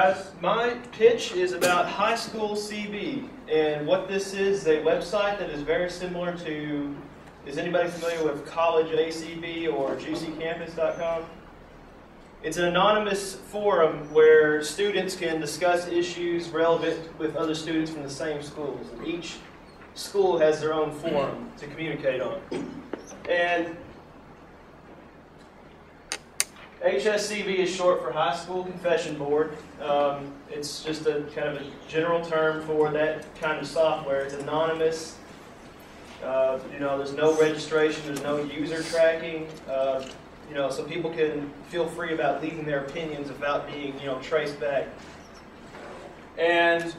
guys. My pitch is about High School CB, and what this is a website that is very similar to, is anybody familiar with College ACB or juicycampus.com? It's an anonymous forum where students can discuss issues relevant with other students from the same schools. And each school has their own forum to communicate on. And HSCB is short for High School Confession Board. It's just a kind of a general term for that kind of software. It's anonymous. There's no registration, there's no user tracking. So people can feel free about leaving their opinions without being, traced back. And,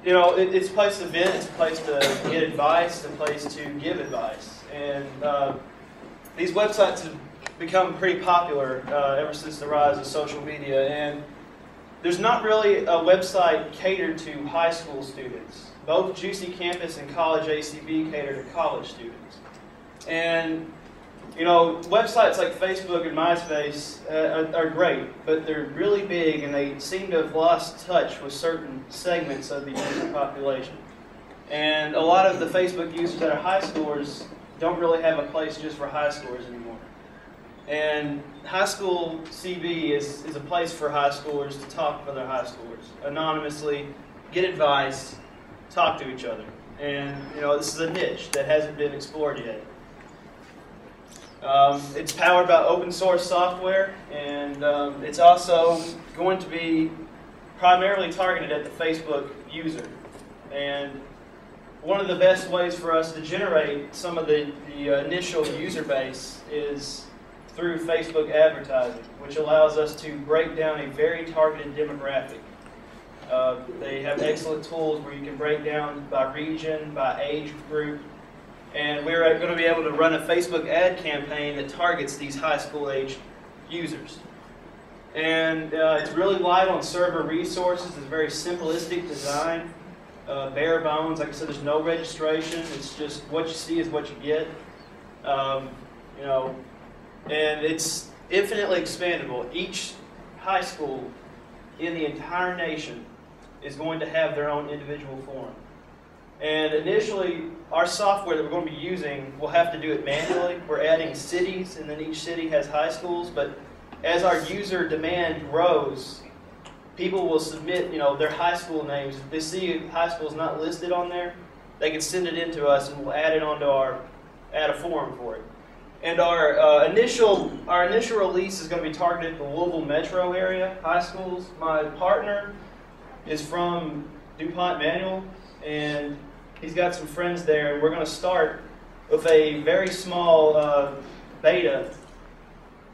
it's a place to vent, it's a place to get advice, it's a place to give advice. And these websites have become pretty popular ever since the rise of social media. And there's not really a website catered to high school students. Both Juicy Campus and College ACB cater to college students. And websites like Facebook and MySpace are great, but they're really big and they seem to have lost touch with certain segments of the user population. And a lot of the Facebook users that are high schoolers don't really have a place just for high schoolers anymore. And High School CB is a place for high schoolers to talk with other high schoolers, anonymously, get advice, talk to each other. And this is a niche that hasn't been explored yet. It's powered by open source software, and it's also going to be primarily targeted at the Facebook user. And one of the best ways for us to generate some of the initial user base is through Facebook advertising, which allows us to break down a very targeted demographic. They have excellent tools where you can break down by region, by age group, and we're going to be able to run a Facebook ad campaign that targets these high school age users. And it's really light on server resources. It's a very simplistic design, bare bones. Like I said, there's no registration. It's just what you see is what you get. And it's infinitely expandable. Each high school in the entire nation is going to have their own individual forum. And initially, our software that we're going to be using, we'll have to do it manually. We're adding cities, and then each city has high schools. But as our user demand grows, people will submit, their high school names. If they see high schools not listed on there, they can send it in to us, and we'll add it onto add a forum for it. And our initial release is going to be targeted at the Louisville metro area high schools. My partner is from DuPont Manual, and he's got some friends there. And we're going to start with a very small beta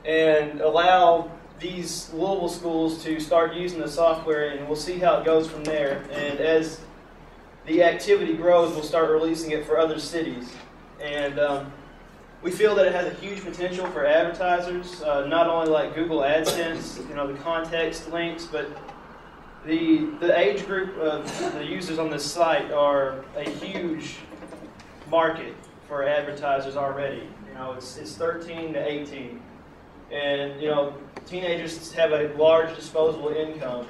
and allow these Louisville schools to start using the software, and we'll see how it goes from there. And as the activity grows, we'll start releasing it for other cities. And we feel that it has a huge potential for advertisers, not only like Google AdSense, the context links, but the age group of the users on this site are a huge market for advertisers already. It's 13 to 18. And, teenagers have a large disposable income,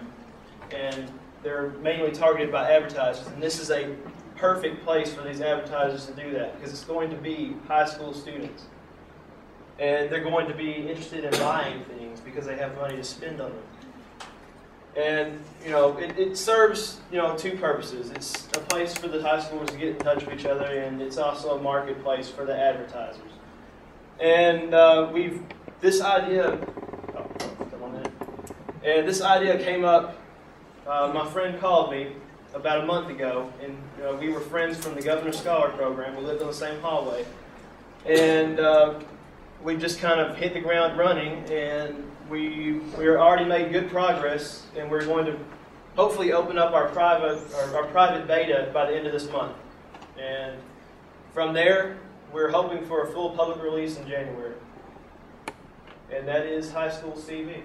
and they're mainly targeted by advertisers. And this is a perfect place for these advertisers to do that, because it's going to be high school students. And they're going to be interested in buying things because they have money to spend on them. And, it serves, two purposes. It's a place for the high schoolers to get in touch with each other, and it's also a marketplace for the advertisers. And this idea came up, my friend called me about a month ago, and we were friends from the Governor Scholar Program. We lived on the same hallway. And we just kind of hit the ground running, and we already made good progress, and we're going to hopefully open up our private beta by the end of this month. And from there, we're hoping for a full public release in January. And that is High School CB.